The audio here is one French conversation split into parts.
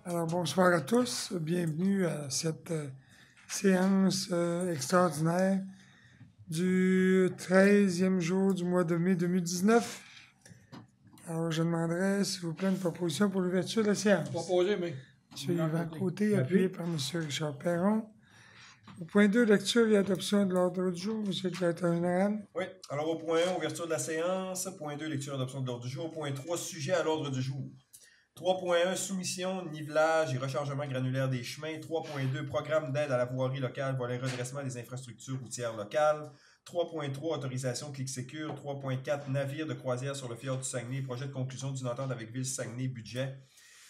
Alors, bonsoir à tous. Bienvenue à cette séance extraordinaire du 13e jour du mois de mai 2019. Alors, je demanderais, s'il vous plaît, une proposition pour l'ouverture de la séance. Proposé, mais. M. Yvan Côté, appuyé par M. Richard Perron. Au point 2, lecture et adoption de l'ordre du jour, M. le directeur général. Oui. Alors, au point 1, ouverture de la séance. Point 2, lecture et adoption de l'ordre du jour. Point 3, sujet à l'ordre du jour. 3.1, soumission, nivelage et rechargement granulaire des chemins. 3.2, programme d'aide à la voirie locale, volet redressement des infrastructures routières locales. 3.3, autorisation ClickSecure. 3.4, navire de croisière sur le fjord du Saguenay, projet de conclusion d'une entente avec Ville Saguenay, budget.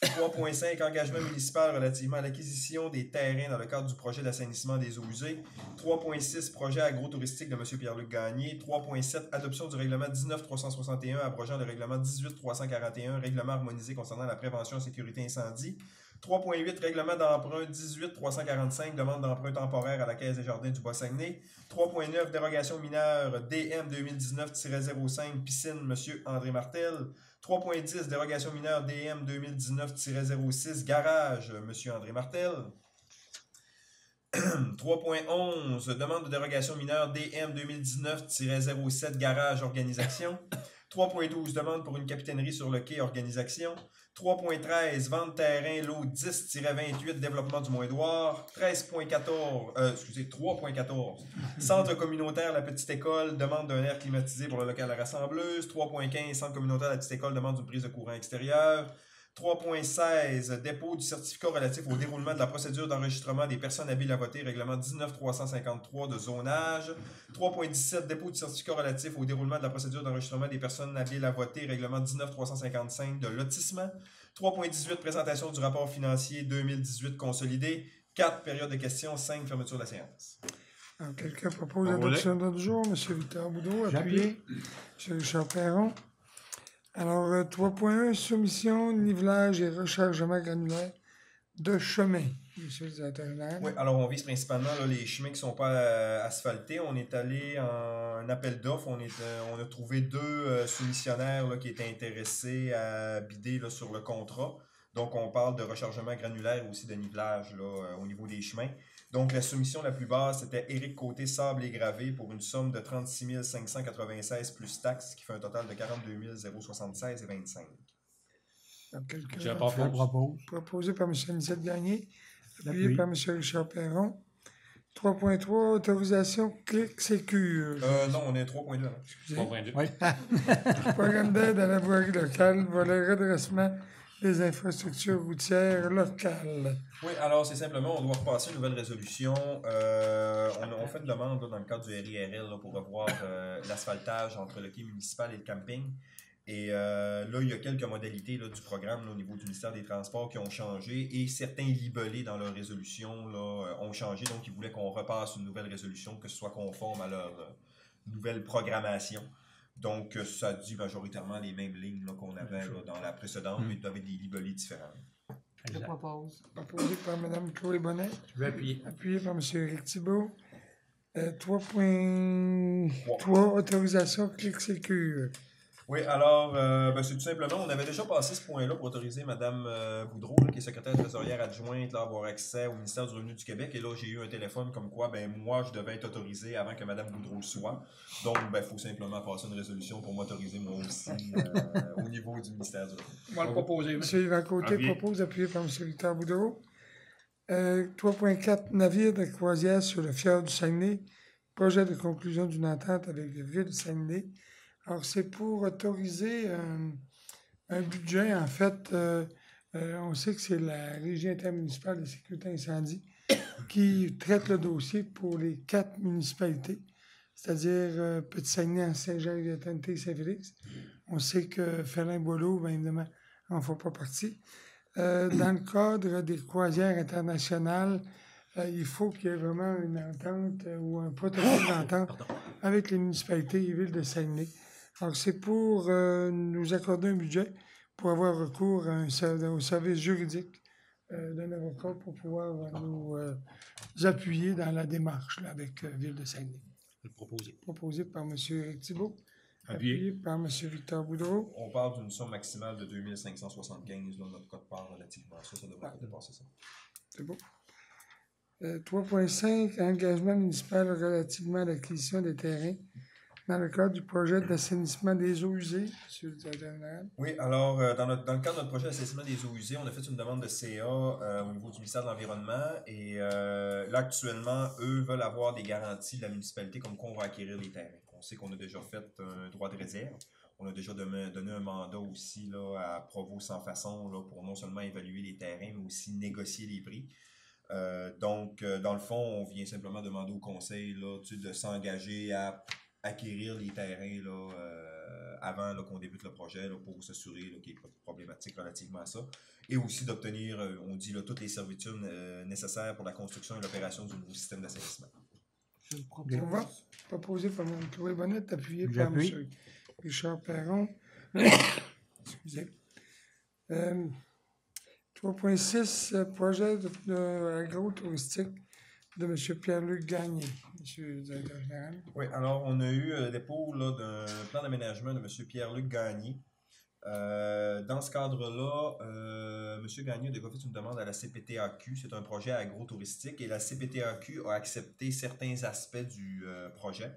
3.5, engagement municipal relativement à l'acquisition des terrains dans le cadre du projet d'assainissement des eaux usées. 3.6, projet agro-touristique de M. Pierre-Luc Gagné. 3.7, adoption du règlement 19.361 abrogeant le règlement 18.341, règlement harmonisé concernant la prévention et sécurité incendie. 3.8, règlement d'emprunt 18.345, demande d'emprunt temporaire à la Caisse des Jardins du Bas-Saguenay. 3.9, dérogation mineure DM 2019-05, piscine M. André Martel. 3.10, dérogation mineure DM 2019-06, garage M. André Martel. 3.11, demande de dérogation mineure DM 2019-07, garage organisation. 3.12, demande pour une capitainerie sur le quai, organisation. 3.13, vente terrain, lot 10-28, développement du Mont-Édouard. 3.14, centre communautaire La Petite École, demande d'un air climatisé pour le local à rassembleuse. 3.15, centre communautaire La Petite École, demande d'une prise de courant extérieure. 3.16, dépôt du certificat relatif au déroulement de la procédure d'enregistrement des personnes habiles à voter, règlement 19.353 de zonage. 3.17, dépôt du certificat relatif au déroulement de la procédure d'enregistrement des personnes habiles à voter, règlement 19.355 de lotissement. 3.18, présentation du rapport financier 2018 consolidé. 4, période de questions. 5, fermeture de la séance. Alors, quelqu'un propose l'adoption de l'ordre du jour. M. Victor Boudreau, appuyé. M. Richard Perron. Alors, 3.1, soumission, nivelage et rechargement granulaire de chemin. Monsieur le directeur général. Oui, alors on vise principalement là, les chemins qui ne sont pas asphaltés. On est allé en appel d'offres. On a trouvé deux soumissionnaires là, qui étaient intéressés à bider là, sur le contrat. Donc, on parle de rechargement granulaire aussi de nivelage là, au niveau des chemins. Donc, la soumission la plus basse, c'était Éric Côté, sable et gravé pour une somme de 36 596 plus taxes, qui fait un total de 42 076 et 25. Je propose. Proposé par M. Anicette Gagné, appuyé par M. Richard Perron. 3.3, autorisation ClickSecure. Non, on est à 3.2. 3.2. Oui. Programme d'aide à la voirie locale, volet redressement des infrastructures routières locales. Oui, alors c'est simplement, on doit repasser une nouvelle résolution. On fait une demande là, dans le cadre du RIRL là, pour revoir l'asphaltage entre le quai municipal et le camping. Et là, il y a quelques modalités là, du programme là, au niveau du ministère des Transports qui ont changé et certains libellés dans leur résolution là, ont changé. Donc, ils voulaient qu'on repasse une nouvelle résolution, que ce soit conforme à leur nouvelle programmation. Donc, ça dit majoritairement les mêmes lignes là, qu'on avait là, dans la précédente, mais avec des libellés différents. Je propose. Proposé par Mme Chloé Bonnet. Je vais appuyer. Appuyé par M. Éric Thibault. 3.3, autorisation ClickSecure. Oui, alors, c'est tout simplement, on avait déjà passé ce point-là pour autoriser Mme Boudreau, là, qui est secrétaire trésorière adjointe, là, à avoir accès au ministère du Revenu du Québec. Et là, j'ai eu un téléphone comme quoi, moi, je devais être autorisé avant que Mme Boudreau le soit. Donc, il faut simplement passer une résolution pour m'autoriser moi aussi au niveau du ministère du Revenu. On va le proposer. M. Yvan Côté propose, appuyé par M. Victor Boudreau. 3.4, navire de croisière sur le fjord du Saguenay. Projet de conclusion d'une entente avec Ville Saguenay. Alors, c'est pour autoriser un budget. En fait, on sait que c'est la Régie intermunicipale de sécurité incendie qui traite le dossier pour les 4 municipalités, c'est-à-dire Petit-Saguenay, Saint-Jean-Viatanté et Saint-Félix. On sait que Félin-Boileau, bien évidemment, n'en fait pas partie. Dans le cadre des croisières internationales, il faut qu'il y ait vraiment une entente ou un protocole d'entente avec les municipalités et villes de Saguenay. Alors, c'est pour nous accorder un budget pour avoir recours à au service juridique d'un avocat pour pouvoir nous appuyer dans la démarche là, avec Ville de Saguenay. Je vais le proposer. Proposé par M. Éric Thibault. Appuyé. Appuyé par M. Victor Boudreau. On parle d'une somme maximale de 2575 dans notre code-part relativement à ça. Ça devrait pas dépasser ça. C'est beau. 3.5, engagement municipal relativement à l'acquisition des terrains dans le cadre du projet d'assainissement des eaux usées, M. le directeur général. Oui, alors, dans le cadre de notre projet d'assainissement des eaux usées, on a fait une demande de CA au niveau du ministère de l'Environnement et là, actuellement, eux veulent avoir des garanties de la municipalité comme quoi on va acquérir les terrains. On sait qu'on a déjà fait un droit de réserve. On a déjà donné un mandat aussi là, à Provost sans façon là, pour non seulement évaluer les terrains, mais aussi négocier les prix. Donc, dans le fond, on vient simplement demander au conseil là, de s'engager à acquérir les terrains là, avant là, qu'on débute le projet là, pour s'assurer qu'il n'y ait pas de problématique relativement à ça. Et aussi d'obtenir, on dit, là, toutes les servitudes nécessaires pour la construction et l'opération du nouveau système d'assainissement. Je le propose. Proposé par Mme Chloé Bonnette, appuyé par M. Richard Perron. Excusez. 3.6, projet agro-touristique de M. Pierre-Luc Gagné, M. le directeur général. Oui, alors on a eu le dépôt d'un plan d'aménagement de M. Pierre-Luc Gagné. Dans ce cadre-là, M. Gagné a déjà fait une demande à la CPTAQ. C'est un projet agro-touristique et la CPTAQ a accepté certains aspects du projet.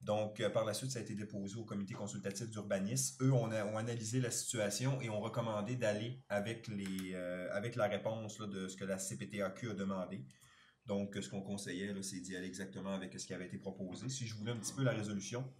Donc, par la suite, ça a été déposé au comité consultatif d'urbanisme. Eux ont analysé la situation et ont recommandé d'aller avec la réponse là, de ce que la CPTAQ a demandé. Donc, ce qu'on conseillait, c'est d'y aller exactement avec ce qui avait été proposé. Si je voulais un petit peu la résolution,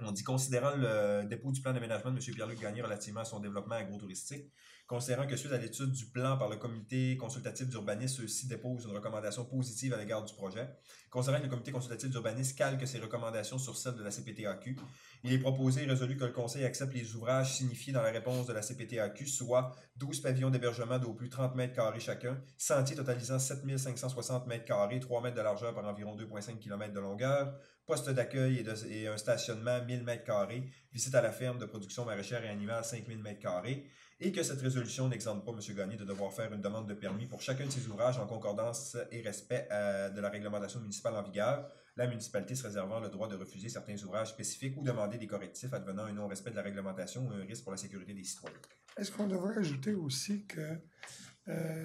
on dit, considérant le dépôt du plan d'aménagement de M. Pierre-Luc Gagné relativement à son développement agro-touristique, considérant que suite à l'étude du plan par le comité consultatif d'urbanisme, ceux-ci déposent une recommandation positive à l'égard du projet. Considérant que le comité consultatif d'urbanisme calque ses recommandations sur celles de la CPTAQ, il est proposé et résolu que le Conseil accepte les ouvrages signifiés dans la réponse de la CPTAQ, soit 12 pavillons d'hébergement d'au plus 30 mètres carrés chacun, sentiers totalisant 7560 mètres carrés, 3 mètres de largeur par environ 2,5 km de longueur, poste d'accueil et un stationnement 1000 mètres carrés, visite à la ferme de production maraîchère et animale 5000 mètres carrés, et que cette résolution n'exempte pas M. Gagné de devoir faire une demande de permis pour chacun de ces ouvrages en concordance et respect de la réglementation municipale en vigueur, la municipalité se réservant le droit de refuser certains ouvrages spécifiques ou demander des correctifs advenant un non-respect de la réglementation ou un risque pour la sécurité des citoyens. Est-ce qu'on devrait ajouter aussi que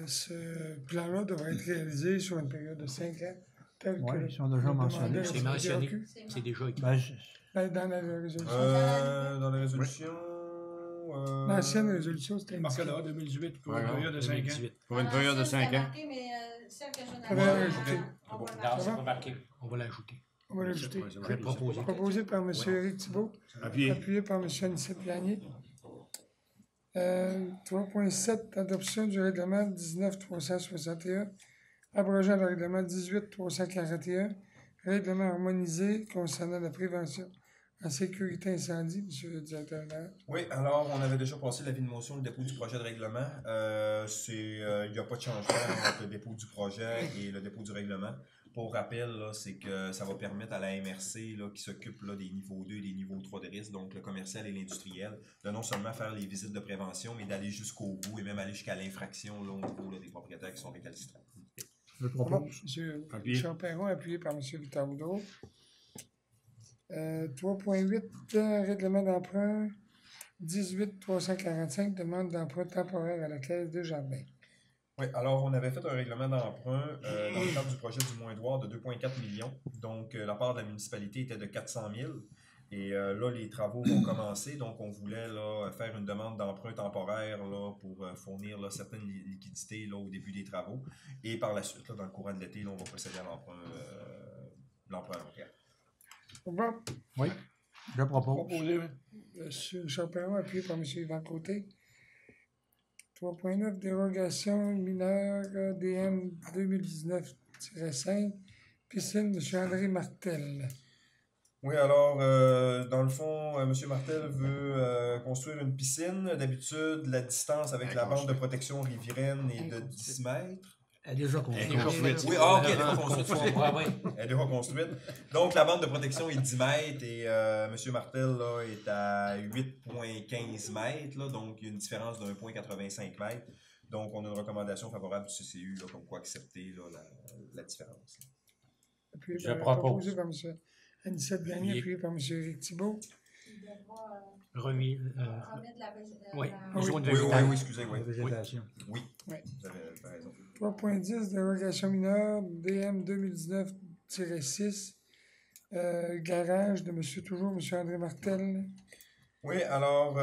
ce plan-là devrait être réalisé sur une période de 5 ans? Oui, ils sont déjà mentionnés. C'est mentionné. C'est déjà écrit. Dans la résolution. Dans la résolution... L'ancienne résolution, c'était Parce que là, 2018, pour une période de 5 ans. Pour une période de 5 ans. Mais celle que je On va l'ajouter. Non, c'est pas marqué. On va l'ajouter. On va l'ajouter. Je vais le proposer. Proposé par M. Éric Thibault. Appuyé par M. Anicet Gagné. 3.7, adoption du règlement 19.361, abrogeant le règlement 18.341, règlement harmonisé concernant la prévention en sécurité incendie, M. le directeur général. Oui, alors on avait déjà passé l'avis de motion, le dépôt du projet de règlement. Il n'y a pas de changement entre le dépôt du projet et le dépôt du règlement. Pour rappel, c'est que ça va permettre à la MRC là, qui s'occupe là, des niveaux 2 et des niveaux 3 de risque, donc le commercial et l'industriel, de non seulement faire les visites de prévention, mais d'aller jusqu'au bout et même aller jusqu'à l'infraction là, au niveau là, des propriétaires qui sont récalcitrants. Je propose. M. Richard Perron, appuyé par M. Victor Boudreau. 3.8, règlement d'emprunt 18.345, demande d'emprunt temporaire à la Caisse des Jardins. Oui, alors on avait fait un règlement d'emprunt dans le cadre du projet du Mont-Édouard de 2,4 millions. Donc la part de la municipalité était de 400 000. Et là, les travaux vont commencer. Donc on voulait là, faire une demande d'emprunt temporaire là, pour fournir là, certaines liquidités là, au début des travaux. Et par la suite, là, dans le courant de l'été, là, on va procéder à l'emprunt à long terme. Bon. Oui, je propose. Proposé, oui. M. Richard Perron, appuyé par M. Yvan Côté. 3.9, dérogation mineure DM 2019-5, piscine M. André Martel. Oui, alors, dans le fond, M. Martel veut construire une piscine. D'habitude, la distance avec la bande de protection riveraine est de 10 mètres. Elle est déjà construite. Oui, ok, elle est déjà construite. Elle est déjà construite. Donc, la bande de protection est 10 mètres et M. Martel là, est à 8,15 mètres. Là, donc, il y a une différence de 1,85 mètres. Donc, on a une recommandation favorable du CCU, là, comme quoi accepter là, la différence. Appuyé Je par, propose. proposé par M. Anicette Gagné, Oui. appuyé par M. Éric Thibault. Il devra Remis. remettre Oui, oui. zone Oui, végétale. oui, excusez, oui. La végétation. Oui, Oui. vous avez raison. 3.10, dérogation mineure, DM 2019-6, garage de toujours M. André Martel. Oui, alors,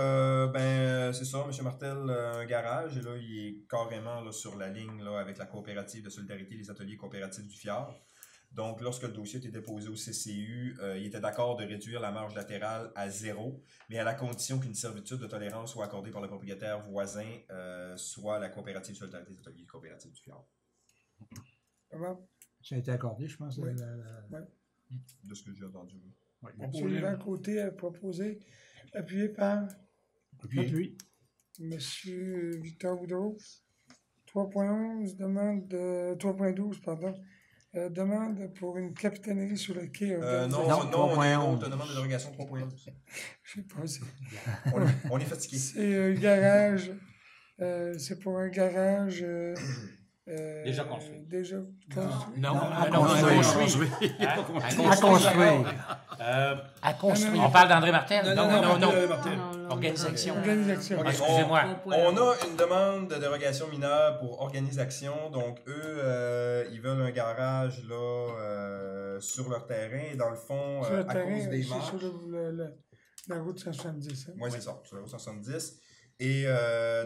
c'est ça, M. Martel, un garage, et là, il est carrément là, sur la ligne là, avec la coopérative de solidarité, les ateliers coopératifs du Fjord. Donc, lorsque le dossier a été déposé au CCU, il était d'accord de réduire la marge latérale à 0, mais à la condition qu'une servitude de tolérance soit accordée par le propriétaire voisin, soit la coopérative de solidarité des ateliers coopératifs du Fjord. Comment? Ça a été accordé, je pense. Oui. De ce que j'ai entendu. Oui. M. Yvan Côté a proposé, appuyé par Appui. M. Victor Boudreau. 3.11, demande de 3.12, pardon. Demande pour une capitainerie sur le quai. Non, organisation. on a une autre demande de dérogation 3.11. Je sais pas, On est fatigué. c'est un garage. C'est pour un garage. Déjà construit. Déjà construit. Non, à non, construire. à À construire. À construire. Non, On parle d'André Martel? Non. Organisation. Organisation. Ok, Excusez-moi. On a une demande de dérogation mineure pour organisation. Donc, eux, ils veulent un garage là, sur leur terrain. Et dans le fond, Sur le à terrain, cause des c'est marches. sur la route 170. Hein? Oui, c'est ça, sur la route 170. Et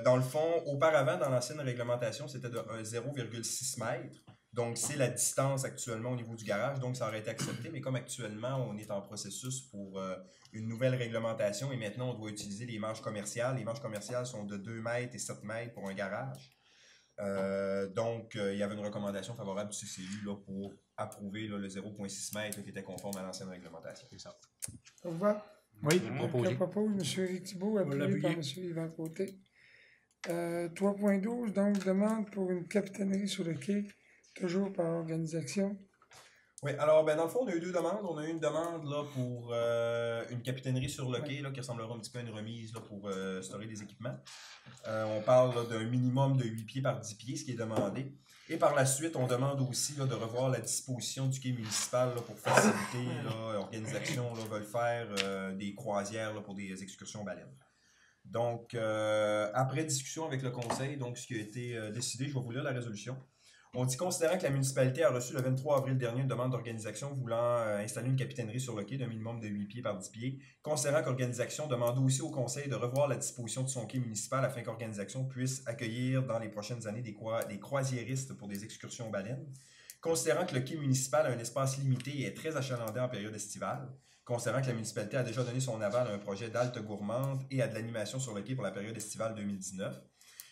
dans le fond, auparavant, dans l'ancienne réglementation, c'était de 0,6 mètres. Donc, c'est la distance actuellement au niveau du garage. Donc, ça aurait été accepté. Mais comme actuellement, on est en processus pour une nouvelle réglementation et maintenant, on doit utiliser les marges commerciales. Les marges commerciales sont de 2 mètres et 7 mètres pour un garage. Donc, il y avait une recommandation favorable du CCU là, pour approuver là, le 0,6 mètres qui était conforme à l'ancienne réglementation. C'est ça. Au revoir. Oui. Je propose M. Éric Thibault, appuyé par M. Yvan Côté. 3.12, donc demande pour une capitainerie sur le quai, toujours par organisation. Oui, alors dans le fond, on a eu deux demandes. On a eu une demande là, pour une capitainerie sur le quai là, qui ressemblera un petit peu à une remise là, pour storer des équipements. On parle là, d'un minimum de 8 pieds par 10 pieds, ce qui est demandé. Et par la suite, on demande aussi là, de revoir la disposition du quai municipal là, pour faciliter l'organisation, veulent faire des croisières là, pour des excursions baleines. Donc, après discussion avec le conseil, donc ce qui a été décidé, je vais vous lire la résolution. On dit, considérant que la municipalité a reçu le 23 avril dernier une demande d'organisation voulant installer une capitainerie sur le quai d'un minimum de 8 pieds par 10 pieds, considérant qu'Organisation demande aussi au conseil de revoir la disposition de son quai municipal afin qu'Organisation puisse accueillir dans les prochaines années des croisiéristes pour des excursions baleines, considérant que le quai municipal a un espace limité et est très achalandé en période estivale, considérant que la municipalité a déjà donné son aval à un projet d'halte gourmande et à de l'animation sur le quai pour la période estivale 2019,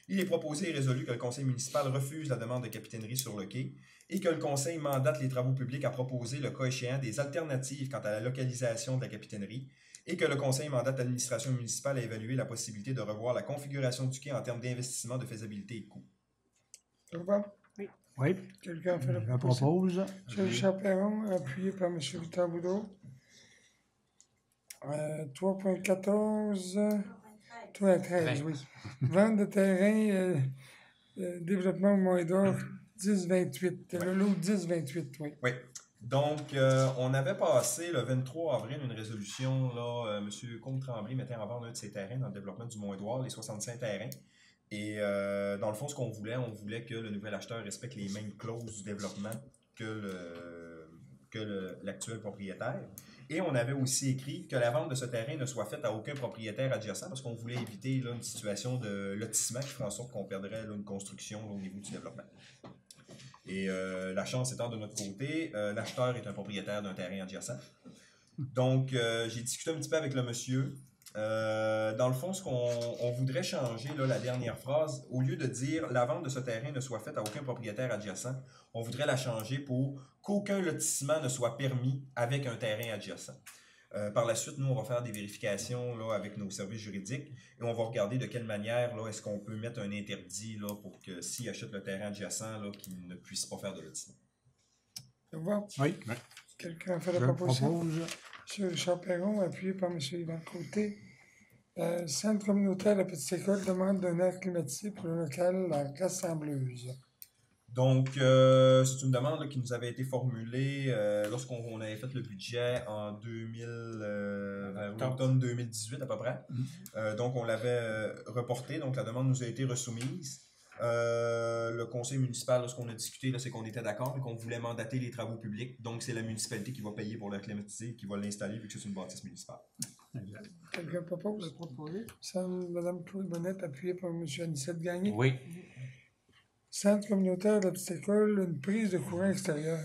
il est proposé et résolu que le conseil municipal refuse la demande de capitainerie sur le quai et que le conseil mandate les travaux publics à proposer, le cas échéant, des alternatives quant à la localisation de la capitainerie et que le conseil mandate l'administration municipale à évaluer la possibilité de revoir la configuration du quai en termes d'investissement, de faisabilité et de coût. Ça va? Oui. Quelqu'un a fait la Je proposition. propose. M. Chaperon, appuyé par M. Victor Boudreau. 3.14. 13, oui. Vente de terrain, développement au Moindor, 10-28. Le lot 10-28, oui. Oui. Donc, on avait passé le 23 avril une résolution, là, M. Comte-Tremblay mettait en vente un de ses terrains dans le développement du Mont-Édouard, les 65 terrains. Et dans le fond, ce qu'on voulait, on voulait que le nouvel acheteur respecte les mêmes clauses du développement que l'actuel propriétaire. Et on avait aussi écrit que la vente de ce terrain ne soit faite à aucun propriétaire adjacent parce qu'on voulait éviter là, une situation de lotissement qui ferait en sorte qu'on perdrait là, une construction là, au niveau du développement. Et la chance étant de notre côté, l'acheteur est un propriétaire d'un terrain adjacent. Donc, j'ai discuté un petit peu avec le monsieur. Dans le fond, ce qu'on voudrait changer, là, la dernière phrase, au lieu de dire « la vente de ce terrain ne soit faite à aucun propriétaire adjacent », on voudrait la changer pour « qu'aucun lotissement ne soit permis avec un terrain adjacent ». Par la suite, nous, on va faire des vérifications là, avec nos services juridiques et on va regarder de quelle manière là, est-ce qu'on peut mettre un interdit là, pour que s'il achète le terrain adjacent, là, qu'il ne puisse pas faire de lotissement. Ça va? Oui. Quelqu'un a fait la Je proposition? propose. M. Richard Perron, appuyé par M. Yvan Côté. Centre communautaire de la Petite École demande d'un air climatisé pour le local La Rassembleuse. Donc, c'est une demande là, qui nous avait été formulée lorsqu'on avait fait le budget en 2000, vers l'automne 2018 à peu près. Donc, on l'avait reporté. Donc, la demande nous a été resoumise. Le conseil municipal, là, ce qu'on a discuté, là, c'est qu'on était d'accord et qu'on voulait mandater les travaux publics. Donc, c'est la municipalité qui va payer pour l'air climatisé, qui va l'installer vu que c'est une bâtisse municipale. Quelqu'un propose? Mme Chloé Bonnette, appuyée par M. Anicette Gagné. Oui. Centre communautaire de la Petite École, une prise de courant extérieur.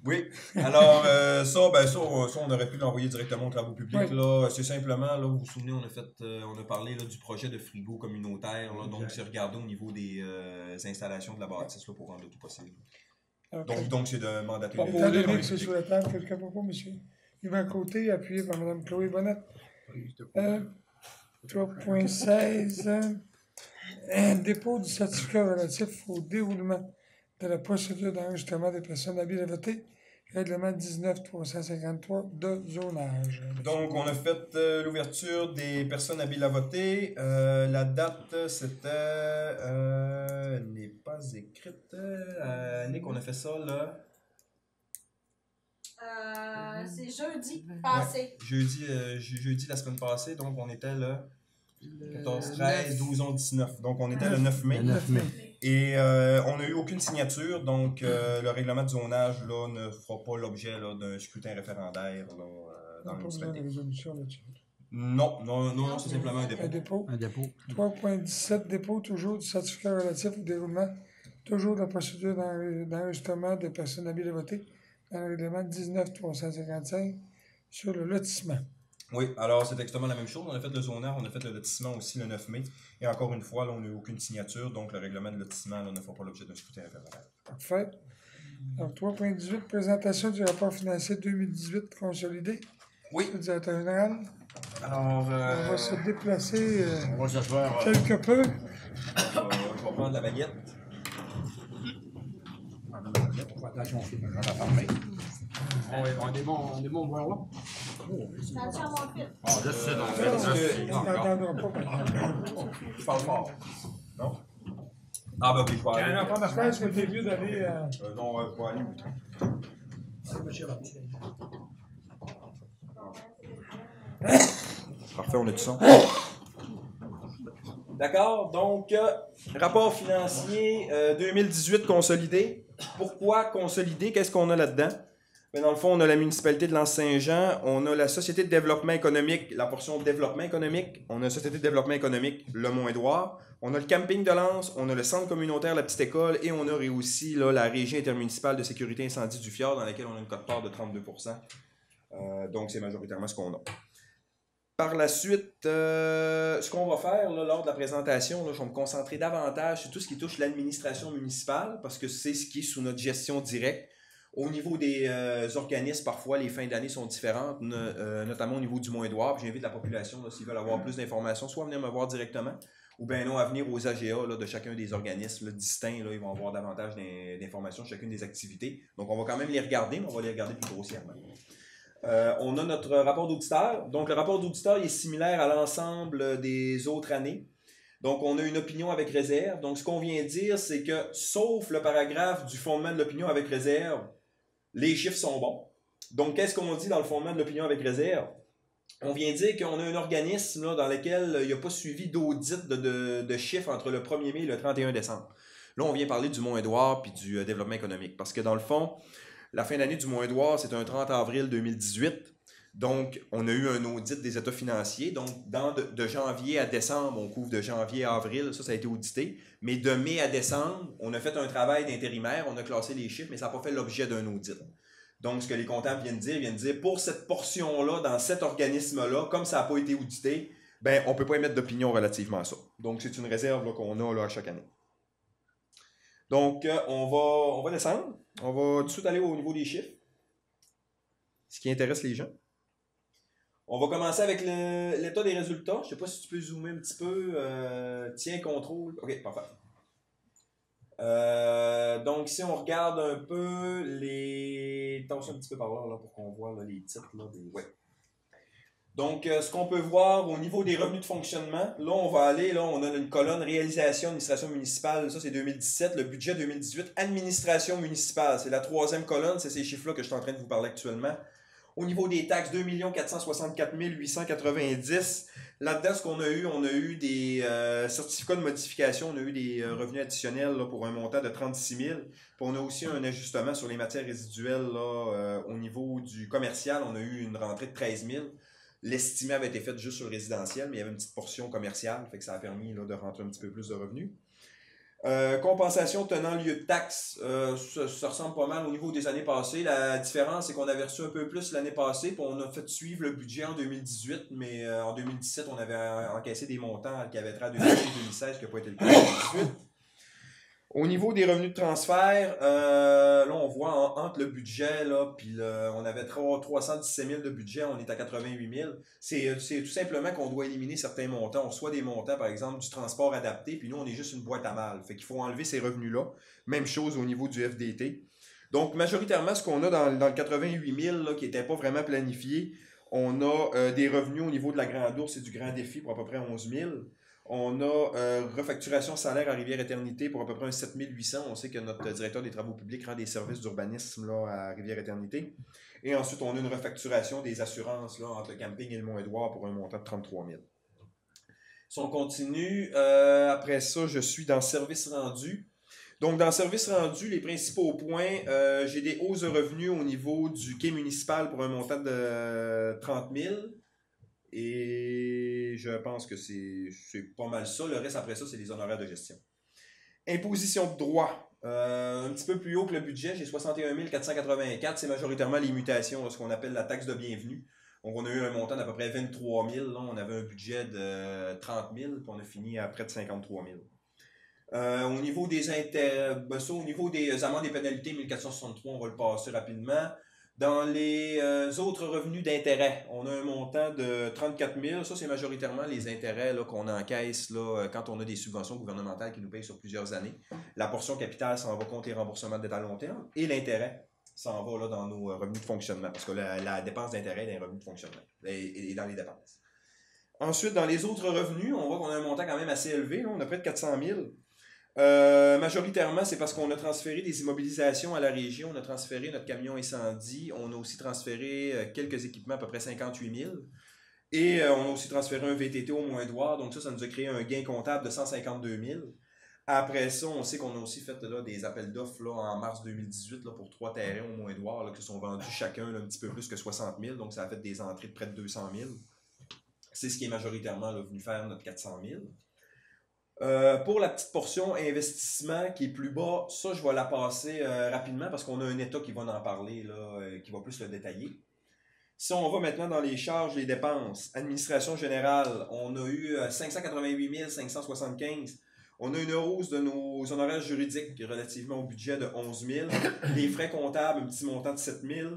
Oui. Alors, ça, on aurait pu l'envoyer directement aux travaux publics. Là. C'est simplement, là, vous vous souvenez, on a parlé là, du projet de frigo communautaire. Là, donc, c'est regardé au niveau des installations de la bâtisse là, pour rendre tout possible. Donc, c'est de mandater les étant donné que c'est sur la table, quelqu'un propos, monsieur? Yvan Côté, appuyé par Mme Chloé Bonnette. 3.16. Dépôt du certificat relatif au déroulement de la procédure d'enregistrement des personnes habiles à voter. Règlement 19.353 de zonage. Donc, on a fait l'ouverture des personnes habiles à voter. La date, c'était... elle n'est pas écrite. Nick, on a fait ça, là. C'est jeudi passé. Ouais, jeudi la semaine passée, donc on était là. 14, 13, 12, 11, 19. Donc, on était le 9 mai. Et on n'a eu aucune signature, donc le règlement de zonage là, ne fera pas l'objet d'un scrutin référendaire là, dans le municipalité. Résolution là-dessus. Non, c'est simplement un dépôt. Un dépôt. 3.17, dépôt toujours du certificat relatif au déroulement, toujours de la procédure d'enregistrement des personnes habiles à voter dans le règlement 19.355 sur le lotissement. Oui, alors c'est exactement la même chose. On a fait le zonage, on a fait le lotissement aussi le 9 mai. Et encore une fois, là, on n'a eu aucune signature, donc le règlement de lotissement là, ne fera pas l'objet d'un scrutin référendaire. Parfait. Alors, 3.18, présentation du rapport financier 2018 consolidé. Oui. Le directeur général. Alors, on va se déplacer on va s'asseoir. Quelque peu. Je vais prendre la baguette. Attention, on va parler. On est bon voir là. Attention à mon fil. Ah, là, c'est On n'entendra pas. Je parle fort. Non? Ah, ben oui, je vais aller. Je pense que c'est mieux d'aller. Non, je vais aller où? Parfait, on a du son. D'accord, donc, rapport financier 2018 consolidé. Pourquoi consolidé? Qu'est-ce qu'on a là-dedans? Ben, dans le fond, on a la municipalité de L'Anse-Saint-Jean, on a la Société de développement économique, la portion développement économique, on a la Société de développement économique Le Mont-Édouard, on a le camping de Lens, on a le centre communautaire La Petite École et on a aussi là, la régie intermunicipale de sécurité incendie du Fjord dans laquelle on a une quote-part de 32%. Donc, c'est majoritairement ce qu'on a. Par la suite, ce qu'on va faire là, lors de la présentation, là, je vais me concentrer davantage sur tout ce qui touche l'administration municipale parce que c'est ce qui est sous notre gestion directe. Au niveau des organismes, parfois, les fins d'année sont différentes, notamment au niveau du Mont-Édouard. J'invite la population, s'ils veulent avoir plus d'informations, soit à venir me voir directement, ou bien non, à venir aux AGA là, de chacun des organismes là, distincts. Là, ils vont avoir davantage d'informations sur chacune des activités. Donc, on va quand même les regarder, mais on va les regarder plus grossièrement. On a notre rapport d'auditeur. Donc, le rapport d'auditeur est similaire à l'ensemble des autres années. Donc, on a une opinion avec réserve. Donc, ce qu'on vient de dire, c'est que, sauf le paragraphe du fondement de l'opinion avec réserve, les chiffres sont bons. Donc, qu'est-ce qu'on dit dans le fondement de l'opinion avec réserve? On vient dire qu'on a un organisme là, dans lequel il n'y a pas suivi d'audit de chiffres entre le 1er mai et le 31 décembre. Là, on vient parler du Mont-Édouard puis du développement économique. Parce que, dans le fond, la fin d'année du Mont-Édouard, c'est un 30 avril 2018. Donc, on a eu un audit des états financiers. Donc, de janvier à décembre, on couvre de janvier à avril. Ça a été audité. Mais de mai à décembre, on a fait un travail d'intérimaire. On a classé les chiffres, mais ça n'a pas fait l'objet d'un audit. Donc, ce que les comptables viennent dire, pour cette portion-là, dans cet organisme-là, comme ça n'a pas été audité, ben, on ne peut pas émettre d'opinion relativement à ça. Donc, c'est une réserve là, qu'on a là, à chaque année. Donc, on va descendre. On va tout de suite aller au niveau des chiffres. Ce qui intéresse les gens. On va commencer avec l'état des résultats. Je ne sais pas si tu peux zoomer un petit peu. Tiens, contrôle. OK, parfait. Donc, si on regarde un peu les... Attention un petit peu par là, pour qu'on voit là, les titres. Là, ouais. Donc, ce qu'on peut voir au niveau des revenus de fonctionnement, là, on va aller, là, on a une colonne réalisation, administration municipale, ça c'est 2017, le budget 2018, administration municipale, c'est la troisième colonne, c'est ces chiffres-là que je suis en train de vous parler actuellement. Au niveau des taxes, 2 464 890. Là-dedans, ce qu'on a eu, on a eu des certificats de modification, on a eu des revenus additionnels là, pour un montant de 36 000. Puis on a aussi un ajustement sur les matières résiduelles là, au niveau du commercial, on a eu une rentrée de 13 000. L'estimé avait été fait juste sur le résidentiel, mais il y avait une petite portion commerciale, fait que ça a permis là, de rentrer un petit peu plus de revenus. Compensation tenant lieu de taxes, ça ressemble pas mal au niveau des années passées. La différence, c'est qu'on avait reçu un peu plus l'année passée, puis on a fait suivre le budget en 2018, mais en 2017, on avait encaissé des montants qui avaient trait à 2016, qui n'a pas été le cas en 2018. Au niveau des revenus de transfert, là, on voit entre le budget, là, puis on avait 317 000 de budget, on est à 88 000. C'est tout simplement qu'on doit éliminer certains montants. On reçoit des montants, par exemple, du transport adapté, puis nous, on est juste une boîte à mal. Fait qu'il faut enlever ces revenus-là. Même chose au niveau du FDT. Donc, majoritairement, ce qu'on a dans le 88 000, là, qui n'était pas vraiment planifié, on a des revenus au niveau de la Grande Ourse et du Grand Défi pour à peu près 11 000. On a refacturation salaire à Rivière-Éternité pour à peu près un 7 800. On sait que notre directeur des travaux publics rend des services d'urbanisme là, à Rivière-Éternité. Et ensuite, on a une refacturation des assurances là, entre le camping et le Mont-Édouard pour un montant de 33 000. Si on continue, après ça, je suis dans service rendu. Donc, dans service rendu, les principaux points, j'ai des hausses de revenus au niveau du quai municipal pour un montant de 30 000. Et je pense que c'est pas mal ça. Le reste, après ça, c'est les honoraires de gestion. Imposition de droit. Un petit peu plus haut que le budget. J'ai 61 484. C'est majoritairement les mutations, là, ce qu'on appelle la taxe de bienvenue. Donc, on a eu un montant d'à peu près 23 000. Là, on avait un budget de 30 000. Puis on a fini à près de 53 000. Au niveau des au niveau des amendes et pénalités, 1463, on va le passer rapidement. Dans les autres revenus d'intérêt, on a un montant de 34 000. Ça, c'est majoritairement les intérêts là, qu'on encaisse là, quand on a des subventions gouvernementales qui nous payent sur plusieurs années. La portion capitale s'en va contre les remboursements de dette à long terme et l'intérêt s'en va là, dans nos revenus de fonctionnement parce que la dépense d'intérêt est dans les revenus de fonctionnement et dans les dépenses. Ensuite, dans les autres revenus, on voit qu'on a un montant quand même assez élevé. Là, on a près de 400 000. Majoritairement, c'est parce qu'on a transféré des immobilisations à la région, on a transféré notre camion incendie, on a aussi transféré quelques équipements, à peu près 58 000. Et on a aussi transféré un VTT au Mont-Édouard, donc ça nous a créé un gain comptable de 152 000. Après ça, on sait qu'on a aussi fait là, des appels d'offres là, en mars 2018 là, pour 3 terrains au Mont-Édouard là, qui sont vendus chacun là, un petit peu plus que 60 000, donc ça a fait des entrées de près de 200 000. C'est ce qui est majoritairement là, venu faire notre 400 000. Pour la petite portion investissement qui est plus bas, ça je vais la passer rapidement parce qu'on a un état qui va en parler, là, qui va plus le détailler. Si on va maintenant dans les charges, les dépenses, administration générale, on a eu 588 575. On a une hausse de nos honoraires juridiques relativement au budget de 11 000. Les frais comptables, un petit montant de 7 000.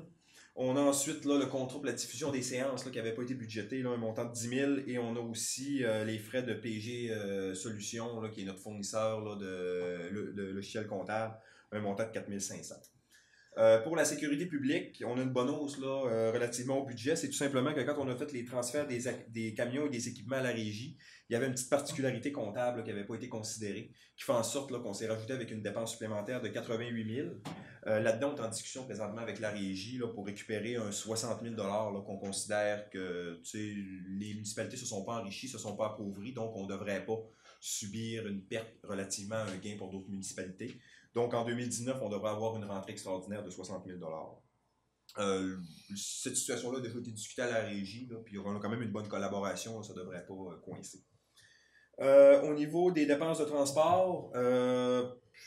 On a ensuite là, le contrat pour la diffusion des séances là, qui n'avait pas été budgété, là, un montant de 10 000. Et on a aussi les frais de PG Solutions, là, qui est notre fournisseur là, de logiciel comptable, un montant de 4 500. Pour la sécurité publique, on a une bonne hausse là, relativement au budget. C'est tout simplement que quand on a fait les transferts des camions et des équipements à la régie, il y avait une petite particularité comptable là, qui n'avait pas été considérée, qui fait en sorte là, qu'on s'est rajouté avec une dépense supplémentaire de 88 000. Là-dedans, on est en discussion présentement avec la régie là, pour récupérer un 60 000 là, qu'on considère que les municipalités ne se sont pas enrichies, ne se sont pas appauvries, donc on ne devrait pas subir une perte relativement à un gain pour d'autres municipalités. Donc, en 2019, on devrait avoir une rentrée extraordinaire de 60 000 cette situation-là a déjà été discutée à la régie, là, puis on a quand même une bonne collaboration, là, ça ne devrait pas coincer. Au niveau des dépenses de transport,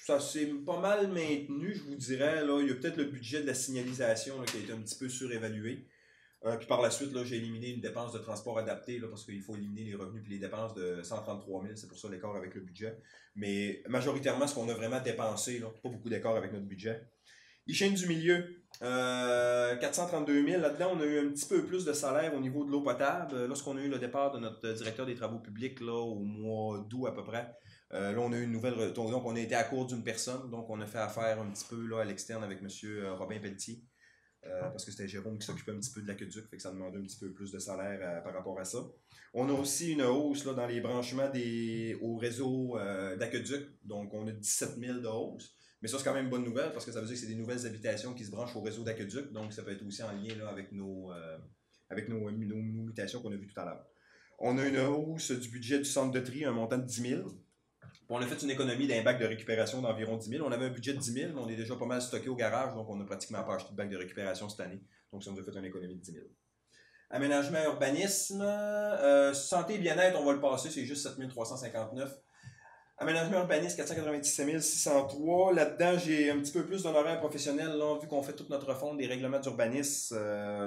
ça s'est pas mal maintenu, je vous dirais. Là, il y a peut-être le budget de la signalisation là, qui a été un petit peu surévalué. Puis par la suite, là, j'ai éliminé une dépense de transport adapté là, parce qu'il faut éliminer les revenus et les dépenses de 133 000. C'est pour ça l'écart avec le budget. Mais majoritairement, ce qu'on a vraiment dépensé, là, pas beaucoup d'écart avec notre budget. Hygiène du milieu, 432 000. Là-dedans, on a eu un petit peu plus de salaire au niveau de l'eau potable. Lorsqu'on a eu le départ de notre directeur des travaux publics là, au mois d'août à peu près, là, on a eu une nouvelle... Donc, on a été à court d'une personne. Donc, on a fait affaire un petit peu là, à l'externe avec M. Robin Pelletier. parce que c'était Jérôme qui s'occupait un petit peu de l'aqueduc, fait que ça demandait un petit peu plus de salaire par rapport à ça. On a aussi une hausse là, dans les branchements au réseau d'aqueduc, donc on a 17 000 de hausse. Mais ça, c'est quand même une bonne nouvelle parce que ça veut dire que c'est des nouvelles habitations qui se branchent au réseau d'aqueduc, donc ça peut être aussi en lien là, avec nos mutations qu'on a vues tout à l'heure. On a une hausse du budget du centre de tri, un montant de 10 000. On a fait une économie d'un bac de récupération d'environ 10 000. On avait un budget de 10 000, mais on est déjà pas mal stocké au garage, donc on n'a pratiquement pas acheté de bac de récupération cette année. Donc ça nous a fait une économie de 10 000. Aménagement, urbanisme, santé et bien-être, on va le passer, c'est juste 7 359. Aménagement urbanisme, 497 603. Là-dedans, j'ai un petit peu plus d'honoraires professionnels, là, vu qu'on fait toute notre refonte des règlements d'urbanisme.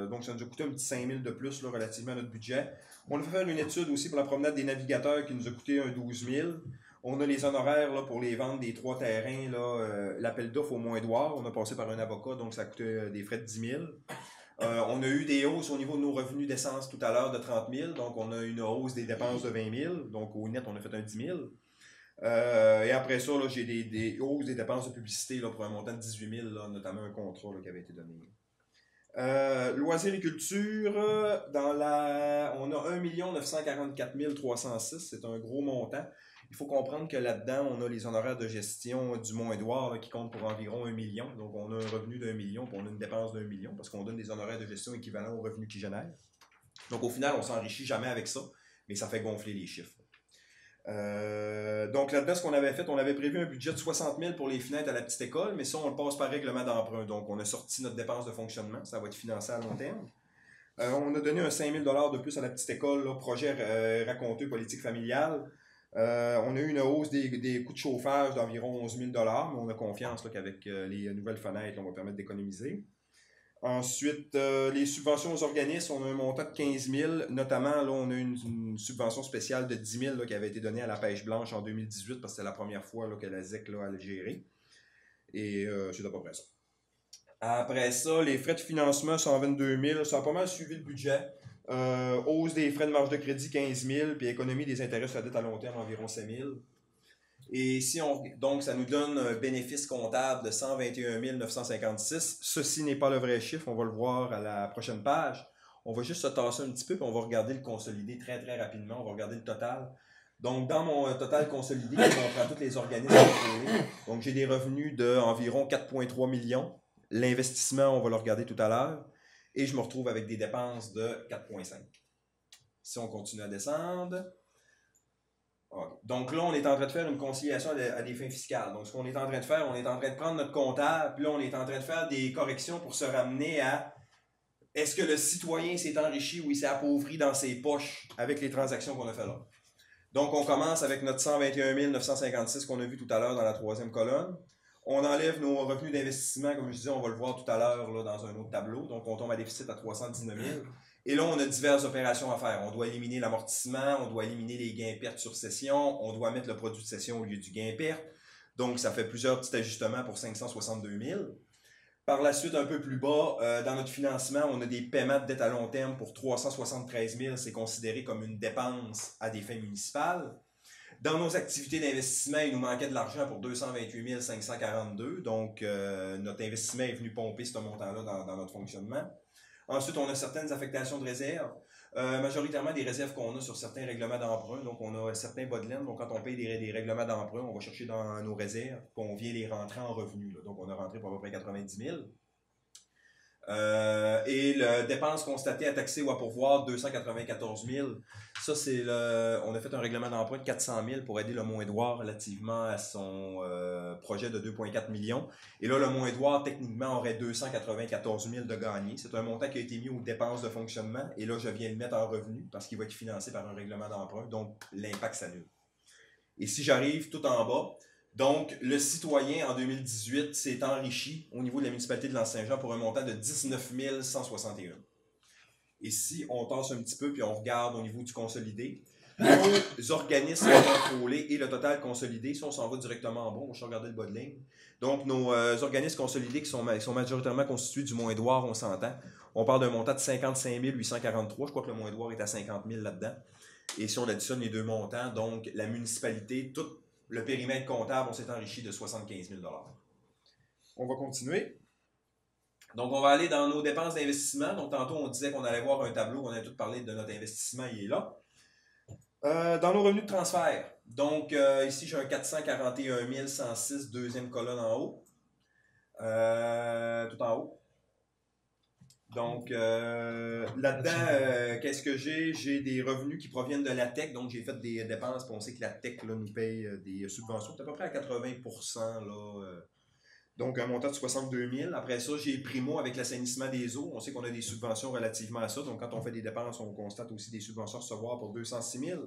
Donc, ça nous a coûté un petit 5 000 de plus là, relativement à notre budget. On a fait faire une étude aussi pour la promenade des navigateurs qui nous a coûté un 12 000. On a les honoraires là, pour les ventes des 3 terrains. L'appel d'offres au Mont-Édouard. On a passé par un avocat, donc ça a coûté des frais de 10 000. On a eu des hausses au niveau de nos revenus d'essence tout à l'heure de 30 000. Donc, on a eu une hausse des dépenses de 20 000. Donc, au net, on a fait un 10 000. Et après ça, j'ai des hausses des dépenses de publicité là, pour un montant de 18 000, là, notamment un contrat là, qui avait été donné. Loisirs et culture, on a 1 944 306, c'est un gros montant. Il faut comprendre que là-dedans, on a les honoraires de gestion du Mont-Édouard là, qui comptent pour environ 1 million. Donc, on a un revenu d'1 million, puis on a une dépense d'1 million, parce qu'on donne des honoraires de gestion équivalents aux revenus qu'ils génèrent. Donc, au final, on ne s'enrichit jamais avec ça, mais ça fait gonfler les chiffres. Donc là-dedans, ce qu'on avait fait, on avait prévu un budget de 60 000 pour les fenêtres à la petite école, mais ça, on le passe par règlement d'emprunt. Donc, on a sorti notre dépense de fonctionnement. Ça va être financé à long terme. On a donné un 5 000 de plus à la petite école, là, projet raconteux politique familiale. On a eu une hausse des coûts de chauffage d'environ 11 000 mais on a confiance là, qu'avec les nouvelles fenêtres, on va permettre d'économiser. Ensuite, les subventions aux organismes, on a un montant de 15 000. Notamment, là, on a une subvention spéciale de 10 000 là, qui avait été donnée à la pêche blanche en 2018 parce que c'était la première fois là, que la ZEC là, allait gérer. Et c'est à peu près ça. Après ça, les frais de financement, 122 000. Ça a pas mal suivi le budget. Hausse des frais de marge de crédit, 15 000. Puis économie des intérêts sur la dette à long terme, environ 5 000. Et donc, ça nous donne un bénéfice comptable de 121 956. Ceci n'est pas le vrai chiffre, on va le voir à la prochaine page. On va juste se tasser un petit peu, puis on va regarder le consolidé très, très rapidement. On va regarder le total. Donc, dans mon total consolidé, on prend tous les organismes contrôlés. Donc, j'ai des revenus d'environ 4,3 millions. L'investissement, on va le regarder tout à l'heure. Et je me retrouve avec des dépenses de 4,5. Si on continue à descendre... Okay. Donc là, on est en train de faire une conciliation à des fins fiscales. Donc, ce qu'on est en train de faire, on est en train de prendre notre comptable, puis là, on est en train de faire des corrections pour se ramener à est-ce que le citoyen s'est enrichi ou il s'est appauvri dans ses poches avec les transactions qu'on a fait là. Donc, on commence avec notre 121 956 qu'on a vu tout à l'heure dans la troisième colonne. On enlève nos revenus d'investissement, comme je disais, on va le voir tout à l'heure là, dans un autre tableau. Donc, on tombe à déficit à 319 000. Et là, on a diverses opérations à faire. On doit éliminer l'amortissement, on doit éliminer les gains-pertes sur cession, on doit mettre le produit de cession au lieu du gain-perte. Donc, ça fait plusieurs petits ajustements pour 562 000. Par la suite, un peu plus bas, dans notre financement, on a des paiements de dette à long terme pour 373 000. C'est considéré comme une dépense à des fins municipales. Dans nos activités d'investissement, il nous manquait de l'argent pour 228 542. Donc, notre investissement est venu pomper ce montant-là dans notre fonctionnement. Ensuite, on a certaines affectations de réserves, majoritairement des réserves qu'on a sur certains règlements d'emprunt. Donc, on a certains bas de laine. Donc, quand on paye des règlements d'emprunt, on va chercher dans nos réserves, puis on vient les rentrer en revenus. Là. Donc, on a rentré pour à peu près 90 000. Et la dépense constatée à taxer ou à pourvoir, 294 000. Ça, on a fait un règlement d'emprunt de 400 000 pour aider le Mont-Édouard relativement à son projet de 2,4 millions. Et là, le Mont-Édouard, techniquement, aurait 294 000 de gagné. C'est un montant qui a été mis aux dépenses de fonctionnement. Et là, je viens le mettre en revenu parce qu'il va être financé par un règlement d'emprunt. Donc, l'impact s'annule. Et si j'arrive tout en bas, donc, le citoyen, en 2018, s'est enrichi au niveau de la municipalité de L'Anse-Saint-Jean pour un montant de 19 161. Et si on tasse un petit peu puis on regarde au niveau du consolidé, nos organismes contrôlés et le total consolidé, si on s'en va directement en bas, on va regarder le bas de ligne. Donc, nos organismes consolidés qui sont majoritairement constitués du Mont-Édouard, on s'entend. On parle d'un montant de 55 843. Je crois que le Mont-Édouard est à 50 000 là-dedans. Et si on additionne les deux montants, donc la municipalité, toute le périmètre comptable, on s'est enrichi de 75 000 $. On va continuer. Donc, on va aller dans nos dépenses d'investissement. Donc, tantôt, on disait qu'on allait voir un tableau, on avait tout parlé de notre investissement, il est là. Dans nos revenus de transfert. Donc, ici, j'ai un 441 106, deuxième colonne en haut. Tout en haut. Donc, là-dedans, qu'est-ce que j'ai? J'ai des revenus qui proviennent de la tech. Donc, j'ai fait des dépenses. Puis on sait que la tech là, nous paye des subventions. C'est à peu près à 80%. Là, donc, un montant de 62 000. Après ça, j'ai Primo avec l'assainissement des eaux. On sait qu'on a des subventions relativement à ça. Donc, quand on fait des dépenses, on constate aussi des subventions à recevoir pour 206 000.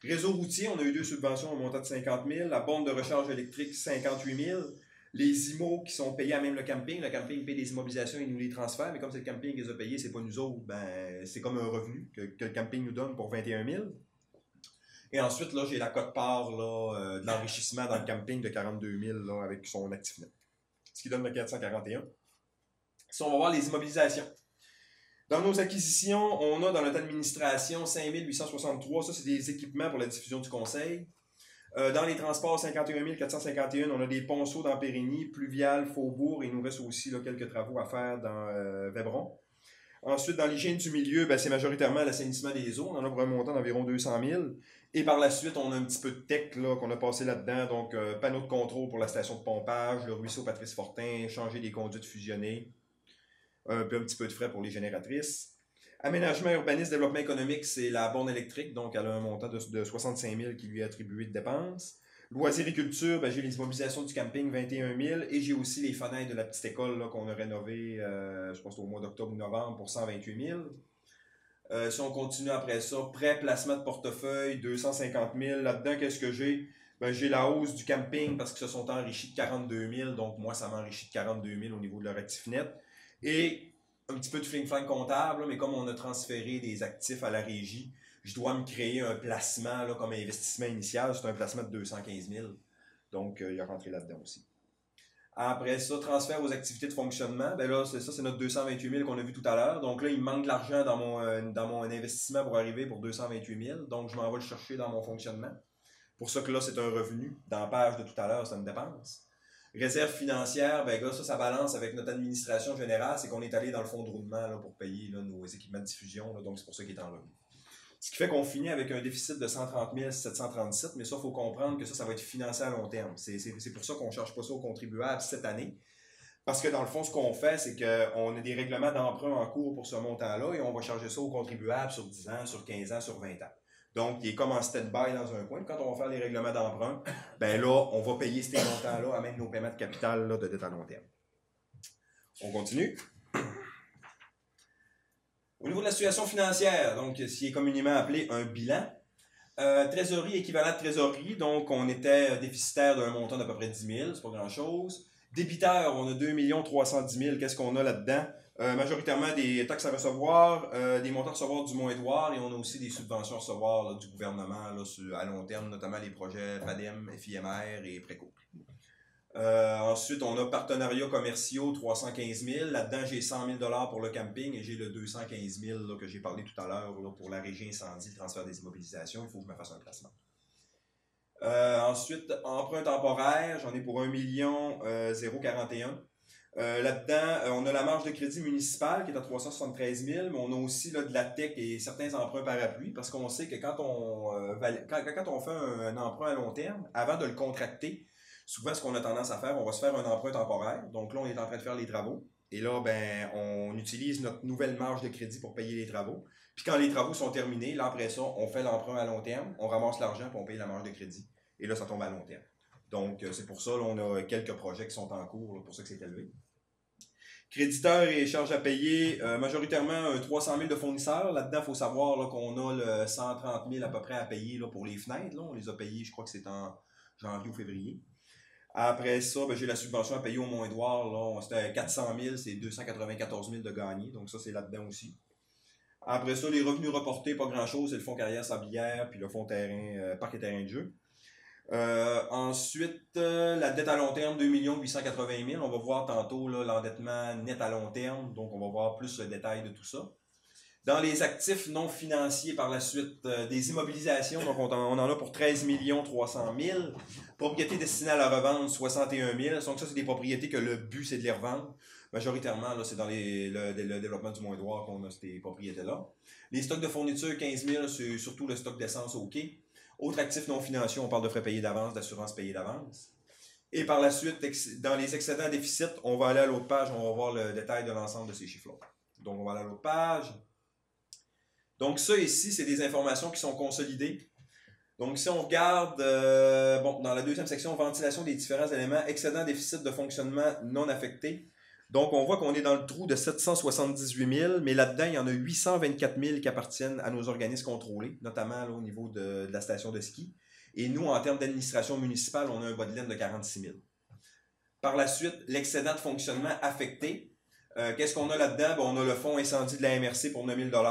Réseau routier, on a eu 2 subventions au montant de 50 000. La borne de recharge électrique, 58 000. Les IMO qui sont payés à même le camping paye des immobilisations et nous les transfère, mais comme c'est le camping qui les a payés, c'est pas nous autres, ben c'est comme un revenu que le camping nous donne pour 21 000. Et ensuite, là, j'ai la cote-part de l'enrichissement dans le camping de 42 000 là, avec son actif net. Ce qui donne le 441. Si on va voir les immobilisations. Dans nos acquisitions, on a dans notre administration 5 863. Ça, c'est des équipements pour la diffusion du conseil. Dans les transports, 51 451, on a des ponceaux dans Périgny, Pluvial, Faubourg, et il nous reste aussi là, quelques travaux à faire dans Vébron. Ensuite, dans l'hygiène du milieu, ben, c'est majoritairement l'assainissement des eaux. On en a pour un montant d'environ 200 000. Et par la suite, on a un petit peu de tech là, qu'on a passé là-dedans. Donc, panneau de contrôle pour la station de pompage, le ruisseau Patrice Fortin, changer des conduites fusionnées, un petit peu de frais pour les génératrices. Aménagement, urbanisme, développement économique, c'est la borne électrique, donc elle a un montant de 65 000 qui lui est attribué de dépenses. Loisirs et culture, ben, j'ai les immobilisations du camping, 21 000, et j'ai aussi les fenêtres de la petite école là, qu'on a rénovées, je pense au mois d'octobre ou novembre, pour 128 000. Si on continue après ça, prêt, placement de portefeuille, 250 000. Là-dedans, qu'est-ce que j'ai? Ben, j'ai la hausse du camping parce qu'ils se sont enrichis de 42 000, donc moi, ça m'enrichit de 42 000 au niveau de leur actif net. Et un petit peu de fling-flang comptable, là, mais comme on a transféré des actifs à la régie, je dois me créer un placement là, comme investissement initial. C'est un placement de 215 000. Donc, il a rentré là-dedans aussi. Après ça, transfert aux activités de fonctionnement. Ben là, c'est notre 228 000 qu'on a vu tout à l'heure. Donc là, il me manque de l'argent dans mon investissement pour arriver pour 228 000. Donc, je m'en vais le chercher dans mon fonctionnement. Pour ça que là, c'est un revenu. Dans la page de tout à l'heure, c'est une dépense. Réserve financière, ben là, ça balance avec notre administration générale, c'est qu'on est allé dans le fonds de roulement là, pour payer là, nos équipements de diffusion, là, donc c'est pour ça qu'il est en revenu. Ce qui fait qu'on finit avec un déficit de 130 737, mais ça, il faut comprendre que ça va être financé à long terme. C'est pour ça qu'on ne cherche pas ça aux contribuables cette année. Parce que dans le fond, ce qu'on fait, c'est qu'on a des règlements d'emprunt en cours pour ce montant-là et on va charger ça aux contribuables sur 10 ans, sur 15 ans, sur 20 ans. Donc, il est comme en stand-by dans un coin. Quand on va faire les règlements d'emprunt, ben là, on va payer ces montants-là à même nos paiements de capital là, de dette à long terme. On continue. Au niveau de la situation financière, donc, ce qui est communément appelé un bilan, trésorerie, équivalent de trésorerie, donc on était déficitaire d'un montant d'à peu près 10 000, c'est pas grand-chose. Débiteur, on a 2 310 000, qu'est-ce qu'on a là-dedans? Majoritairement des taxes à recevoir, des montants à recevoir du Moindroir et on a aussi des subventions à recevoir là, du gouvernement là, à long terme, notamment les projets FADEM, FIMR et Préco. Ensuite, on a partenariats commerciaux, 315 000. Là-dedans, j'ai 100 000 pour le camping et j'ai le 215 000 là, que j'ai parlé tout à l'heure pour la régie incendie, le transfert des immobilisations. Il faut que je me fasse un placement. Ensuite, emprunt temporaire, j'en ai pour 1 041. Là-dedans, on a la marge de crédit municipale qui est à 373 000, mais on a aussi là, de la tech et certains emprunts parapluies parce qu'on sait que quand on fait un emprunt à long terme, avant de le contracter, souvent ce qu'on a tendance à faire, on va se faire un emprunt temporaire. Donc là, on est en train de faire les travaux. Et là, ben, on utilise notre nouvelle marge de crédit pour payer les travaux. Puis quand les travaux sont terminés, là, après ça, on fait l'emprunt à long terme, on ramasse l'argent puis on paye la marge de crédit. Et là, ça tombe à long terme. Donc, c'est pour ça, là, on a quelques projets qui sont en cours, là, pour ça que c'est élevé. Créditeurs et charges à payer, majoritairement 300 000 de fournisseurs. Là-dedans, il faut savoir là, qu'on a le 130 000 à peu près à payer là, pour les fenêtres. Là. On les a payés, je crois que c'est en janvier ou février. Après ça, ben, j'ai la subvention à payer au Moindroir. C'était 400 000, c'est 294 000 de gagné. Donc ça, c'est là-dedans aussi. Après ça, les revenus reportés, pas grand-chose. C'est le fonds carrière sablière puis le fonds terrain, parc et terrain de jeu. Ensuite, la dette à long terme, 2 880 000. On va voir tantôt là, l'endettement net à long terme. Donc, on va voir plus le détail de tout ça. Dans les actifs non financiers par la suite, des immobilisations, donc on en a pour 13 300 000. Propriétés destinées à la revente, 61 000. Donc ça, c'est des propriétés que le but, c'est de les revendre. Majoritairement, là, c'est dans le développement du Mont-Édouard qu'on a ces propriétés-là. Les stocks de fourniture, 15 000, c'est surtout le stock d'essence au quai. Autres actifs non financiers, on parle de frais payés d'avance, d'assurance payée d'avance. Et par la suite, dans les excédents déficits, on va aller à l'autre page, on va voir le détail de l'ensemble de ces chiffres-là. Donc, on va aller à l'autre page. Donc, ça ici, c'est des informations qui sont consolidées. Donc, si on regarde, dans la deuxième section, ventilation des différents éléments, excédent déficit de fonctionnement non affecté. Donc, on voit qu'on est dans le trou de 778 000, mais là-dedans, il y en a 824 000 qui appartiennent à nos organismes contrôlés, notamment là, au niveau de la station de ski. Et nous, en termes d'administration municipale, on a un bas de laine de 46 000. Par la suite, l'excédent de fonctionnement affecté. Qu'est-ce qu'on a là-dedans? On a le fonds incendie de la MRC pour 9 000 $.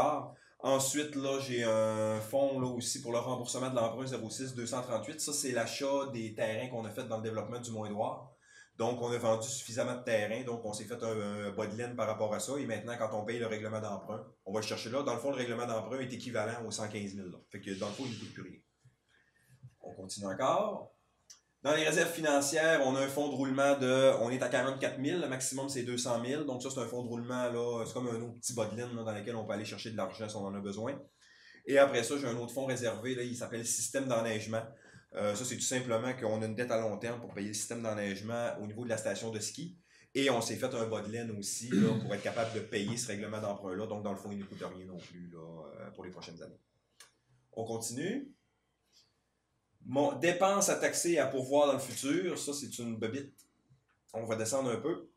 Ensuite, là, j'ai un fonds là, aussi pour le remboursement de l'emprunt 06-238. Ça, c'est l'achat des terrains qu'on a fait dans le développement du Mont-Édouard. Donc, on a vendu suffisamment de terrains, donc on s'est fait un bas de laine par rapport à ça. Et maintenant, quand on paye le règlement d'emprunt, on va le chercher là. Dans le fond, le règlement d'emprunt est équivalent aux 115 000 $. Fait que dans le fond, il ne coûte plus rien. On continue encore. Dans les réserves financières, on a un fonds de roulement on est à 44 000, le maximum c'est 200 000. Donc ça, c'est un fonds de roulement, là, c'est comme un autre petit bas de laine là, dans lequel on peut aller chercher de l'argent si on en a besoin. Et après ça, j'ai un autre fonds réservé, là, il s'appelle système d'enneigement. Ça, c'est tout simplement qu'on a une dette à long terme pour payer le système d'enneigement au niveau de la station de ski. Et on s'est fait un bas de laine aussi là, pour être capable de payer ce règlement d'emprunt-là. Donc, dans le fond, il ne coûte rien non plus là, pour les prochaines années. On continue. Dépenses à taxer et à pourvoir dans le futur, ça, c'est une bébite. On va descendre un peu.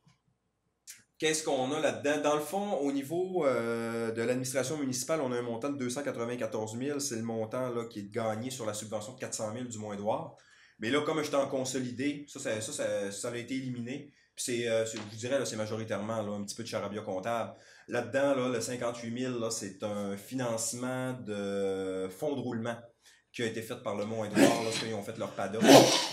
Qu'est-ce qu'on a là-dedans? Dans le fond, au niveau de l'administration municipale, on a un montant de 294 000. C'est le montant là, qui est gagné sur la subvention de 400 000 du Mont-Édouard. Mais là, comme j'étais en consolidé, ça a été éliminé. Puis je vous dirais, là, c'est majoritairement là, un petit peu de charabia comptable. Là-dedans, là, le 58 000, là, c'est un financement de fonds de roulement qui a été fait par le Mont-Édouard lorsqu'ils ont fait leur PADA.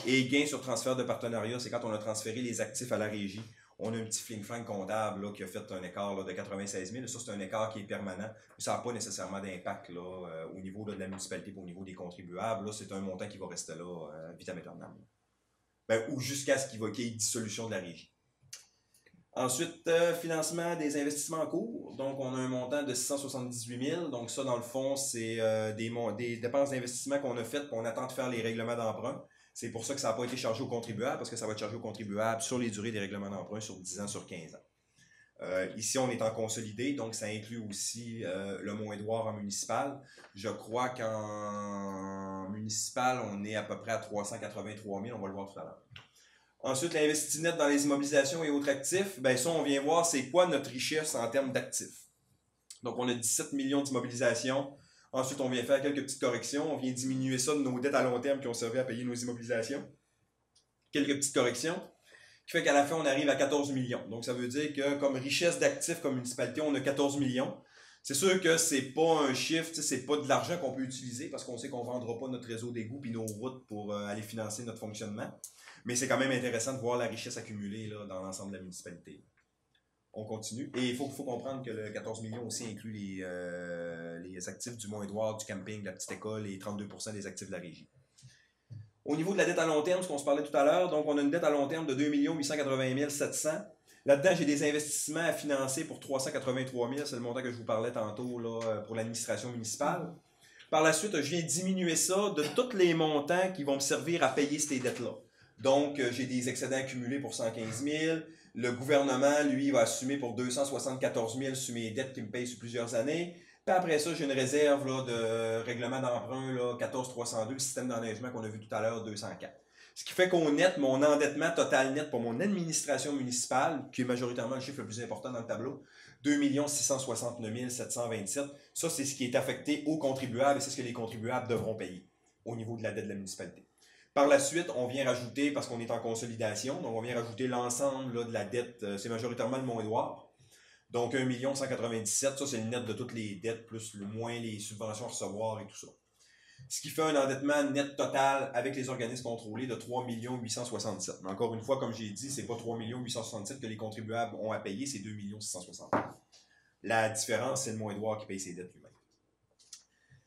Et gain sur transfert de partenariat, c'est quand on a transféré les actifs à la régie. On a un petit fling-flang comptable là, qui a fait un écart là, de 96 000. Ça, c'est un écart qui est permanent. Ça n'a pas nécessairement d'impact au niveau là, de la municipalité, au niveau des contribuables. Là, c'est un montant qui va rester là vitam aeternam. Ou jusqu'à ce qu'il y ait dissolution de la régie. Ensuite, financement des investissements en cours. Donc, on a un montant de 678 000. Donc, ça, dans le fond, c'est des dépenses d'investissement qu'on a faites, on attend de faire les règlements d'emprunt. C'est pour ça que ça n'a pas été chargé aux contribuables, parce que ça va être chargé aux contribuables sur les durées des règlements d'emprunt sur 10 ans, sur 15 ans. Ici, on est en consolidé, donc ça inclut aussi le Mont-Édouard en municipal. Je crois qu'en municipal, on est à peu près à 383 000, on va le voir tout à l'heure. Ensuite, l'investi net dans les immobilisations et autres actifs, ben ça, on vient voir c'est quoi notre richesse en termes d'actifs. Donc, on a 17 millions d'immobilisations. Ensuite, on vient faire quelques petites corrections. On vient diminuer ça de nos dettes à long terme qui ont servi à payer nos immobilisations. Quelques petites corrections. Qui fait qu'à la fin, on arrive à 14 millions. Donc, ça veut dire que comme richesse d'actifs comme municipalité, on a 14 millions. C'est sûr que c'est pas un chiffre, c'est pas de l'argent qu'on peut utiliser parce qu'on sait qu'on ne vendra pas notre réseau d'égouts et nos routes pour aller financer notre fonctionnement. Mais c'est quand même intéressant de voir la richesse accumulée là, dans l'ensemble de la municipalité. On continue. Et il faut comprendre que le 14 millions aussi inclut les actifs du Mont-Édouard, du camping, de la petite école et 32% des actifs de la régie. Au niveau de la dette à long terme, ce qu'on se parlait tout à l'heure, donc on a une dette à long terme de 2 880 700. Là-dedans, j'ai des investissements à financer pour 383 000. C'est le montant que je vous parlais tantôt là, pour l'administration municipale. Par la suite, je viens diminuer ça de tous les montants qui vont me servir à payer ces dettes-là. Donc, j'ai des excédents accumulés pour 115 000. Le gouvernement, lui, va assumer pour 274 000 sur mes dettes qui me payent sur plusieurs années. Puis après ça, j'ai une réserve là, de règlement d'emprunt, 14 302, le système d'enneigement qu'on a vu tout à l'heure, 204. Ce qui fait qu'au net, mon endettement total net pour mon administration municipale, qui est majoritairement le chiffre le plus important dans le tableau, 2 669 727. Ça, c'est ce qui est affecté aux contribuables et c'est ce que les contribuables devront payer au niveau de la dette de la municipalité. Par la suite, on vient rajouter, parce qu'on est en consolidation, donc on vient rajouter l'ensemble là, de la dette, c'est majoritairement le Mont-Édouard. Donc 1 197 000, ça c'est le net de toutes les dettes, plus le moins les subventions à recevoir et tout ça. Ce qui fait un endettement net total avec les organismes contrôlés de 3 867 000. Mais encore une fois, comme j'ai dit, c'est pas 3 867 000 que les contribuables ont à payer, c'est 2 660 000. La différence, c'est le Mont-Édouard qui paye ses dettes lui-même.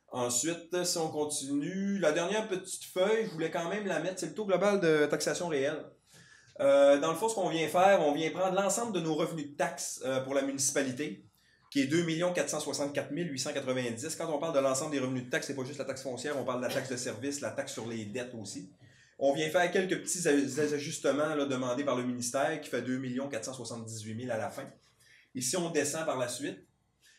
Ensuite, si on continue, la dernière petite feuille, je voulais quand même la mettre, c'est le taux global de taxation réelle. Dans le fond, ce qu'on vient faire, on vient prendre l'ensemble de nos revenus de taxes pour la municipalité, qui est 2 464 890. Quand on parle de l'ensemble des revenus de taxes, c'est pas juste la taxe foncière, on parle de la taxe de service, la taxe sur les dettes aussi. On vient faire quelques petits ajustements là, demandés par le ministère, qui fait 2 478 000 à la fin. Et si on descend par la suite,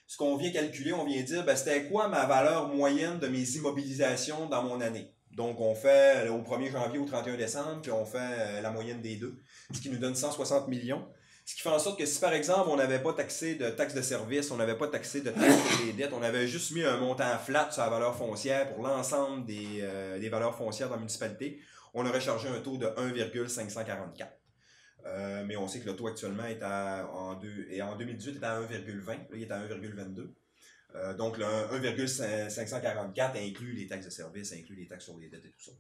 ce qu'on vient calculer, on vient dire, ben, c'était quoi ma valeur moyenne de mes immobilisations dans mon année? Donc, on fait au 1er janvier au 31 décembre, puis on fait la moyenne des deux, ce qui nous donne 160 millions. Ce qui fait en sorte que si, par exemple, on n'avait pas taxé de taxes de service, on n'avait pas taxé de taxes sur les dettes, on avait juste mis un montant flat sur la valeur foncière pour l'ensemble des valeurs foncières dans la municipalité, on aurait chargé un taux de 1,544. Mais on sait que le taux actuellement en 2018 était à 1,20, là il est à 1,22. Donc, le 1,544 inclut les taxes de service, inclut les taxes sur les dettes et tout ça.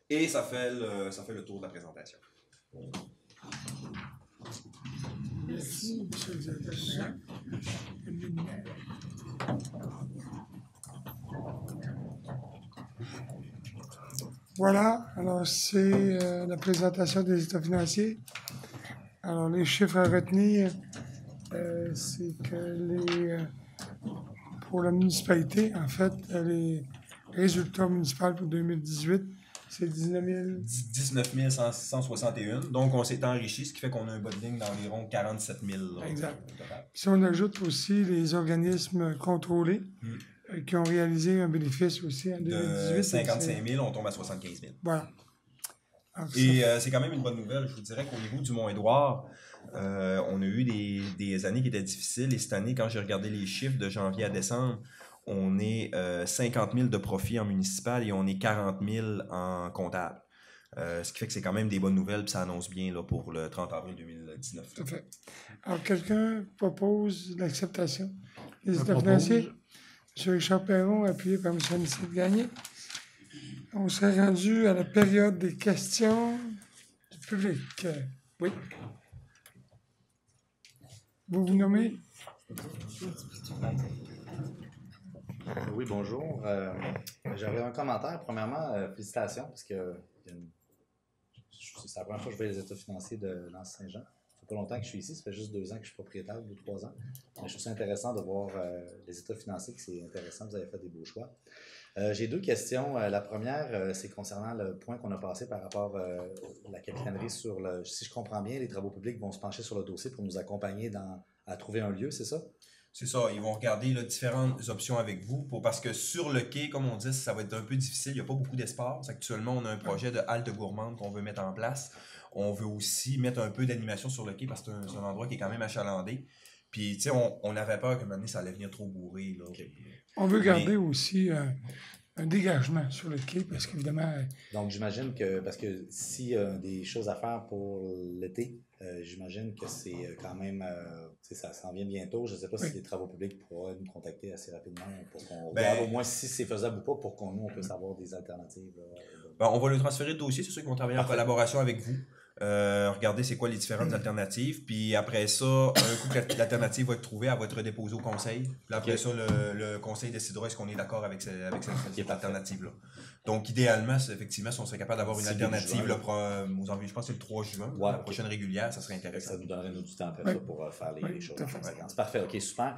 Et ça fait le tour de la présentation. Merci, monsieur le directeur général. Voilà, alors c'est la présentation des états financiers. Alors, les chiffres à retenir, c'est que pour la municipalité, en fait, les résultats municipaux pour 2018, c'est 19 161. Donc, on s'est enrichi, ce qui fait qu'on a un bas de ligne d'environ 47 000. Là, exact. Si on ajoute aussi les organismes contrôlés qui ont réalisé un bénéfice aussi en 2018. De 55 000, on tombe à 75 000. Voilà. Alors, et c'est quand même une bonne nouvelle. Je vous dirais qu'au niveau du Mont-Édouard, on a eu des années qui étaient difficiles. Et cette année, quand j'ai regardé les chiffres de janvier à décembre, on est 50 000 de profit en municipal et on est 40 000 en comptable. Ce qui fait que c'est quand même des bonnes nouvelles, puis ça annonce bien là, pour le 30 avril 2019. Tout à fait. Alors, quelqu'un propose l'acceptation des états financiers? M. Richard Perron, appuyé par M. Anicet Gagné. On serait rendu à la période des questions du public. Oui. Vous vous nommez? Oui, bonjour. J'avais un commentaire. Premièrement, félicitations, parce que c'est la première fois que je vais les états financiers de l'Anse-Saint-Jean. Ça fait pas longtemps que je suis ici, ça fait juste 2 ans que je suis propriétaire, 2 ou 3 ans. Mais je trouve ça intéressant de voir les états financiers, que c'est intéressant, vous avez fait des beaux choix. J'ai 2 questions. La première, c'est concernant le point qu'on a passé par rapport à la capitainerie sur le... Si je comprends bien, les travaux publics vont se pencher sur le dossier pour nous accompagner à trouver un lieu, c'est ça? C'est ça, ils vont regarder là, différentes options avec vous parce que sur le quai, comme on dit, ça va être un peu difficile, il n'y a pas beaucoup d'espace. Actuellement, on a un projet de halte gourmande qu'on veut mettre en place. On veut aussi mettre un peu d'animation sur le quai parce que c'est un endroit qui est quand même achalandé. Puis, tu sais, on avait peur qu'à un moment donné, ça allait venir trop bourré. Là. Okay. On veut garder aussi un dégagement sur le quai parce qu'évidemment... Donc, j'imagine que, parce que s'il y a des choses à faire pour l'été, j'imagine que c'est quand même, ça s'en vient bientôt. Je ne sais pas si les travaux publics pourraient nous contacter assez rapidement pour qu'on regarde au moins si c'est faisable ou pas pour qu'on nous, on puisse avoir des alternatives. On va le transférer de dossier, c'est ceux qui vont travailler en collaboration avec vous. Regardez c'est quoi les différentes alternatives. Puis après ça, un coup que l'alternative va être trouvée, elle va être déposée au conseil. Puis après ça, le conseil décidera est-ce qu'on est d'accord avec cette alternative-là. Donc idéalement, effectivement, si on serait capable d'avoir une alternative, là, je pense que c'est le 3 juin, la prochaine régulière, ça serait intéressant. Ça nous donnerait du temps après ça pour faire les choses en conséquence. Parfait, ok, super.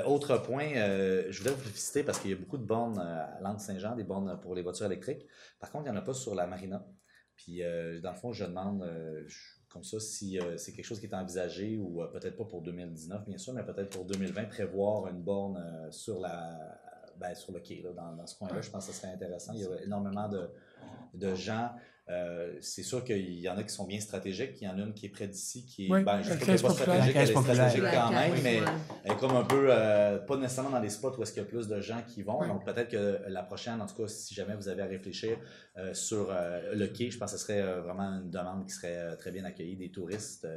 Autre point, je voulais vous féliciter parce qu'il y a beaucoup de bornes à Lanse-Saint-Jean, des bornes pour les voitures électriques. Par contre, il n'y en a pas sur la marina. Puis, dans le fond, je demande, comme ça, si c'est quelque chose qui est envisagé, ou peut-être pas pour 2019, bien sûr, mais peut-être pour 2020, prévoir une borne sur le quai, là, dans ce coin-là. Je pense que ce serait intéressant. Il y a énormément de gens. C'est sûr qu'il y en a qui sont bien stratégiques. Il y en a une qui est près d'ici, qui est, je ne sais pas stratégique, elle est stratégique quand même, mais elle est comme un peu, pas nécessairement dans les spots où est-ce qu'il y a plus de gens qui vont. Donc, peut-être que la prochaine, en tout cas, si jamais vous avez à réfléchir sur le quai, je pense que ce serait vraiment une demande qui serait très bien accueillie des touristes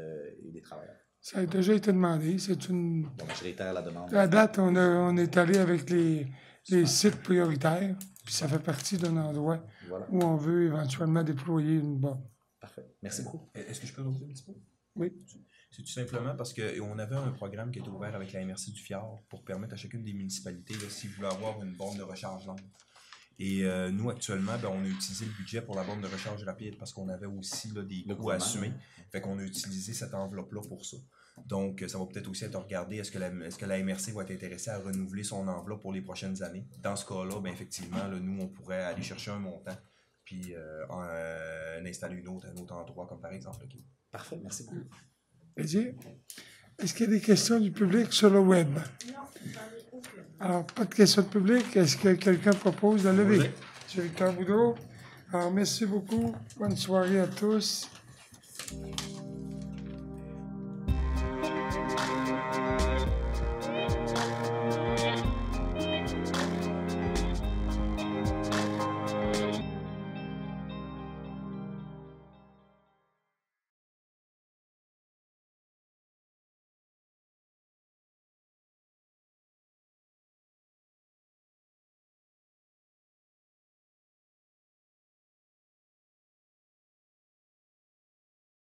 et des travailleurs. Ça a déjà été demandé. C'est une... Donc, je réitère la demande. À date, on est allé avec les sites prioritaires, puis ça fait partie d'un endroit où on veut éventuellement déployer une borne. Parfait. Merci beaucoup. Est-ce que je peux rajouter un petit peu? Oui. C'est tout simplement parce qu'on avait un programme qui était ouvert avec la MRC du Fjord pour permettre à chacune des municipalités, s'ils voulaient avoir une borne de recharge longue. Et nous, actuellement, ben, on a utilisé le budget pour la borne de recharge rapide parce qu'on avait aussi là, des coûts à assumer. Fait qu'on a utilisé cette enveloppe-là pour ça. Donc, ça va peut-être aussi être regardé. Est-ce que la MRC va être intéressée à renouveler son enveloppe pour les prochaines années? Dans ce cas-là, ben, effectivement, là, nous, on pourrait aller chercher un montant puis en installer une autre à un autre endroit, comme par exemple. Okay. Parfait, merci beaucoup. Plaisir. Est-ce qu'il y a des questions du public sur le web? Non, j'en ai aucune. Alors, pas de questions de public. Est-ce que quelqu'un propose de lever? Oui. M. Victor Boudreau. Alors, merci beaucoup. Bonne soirée à tous.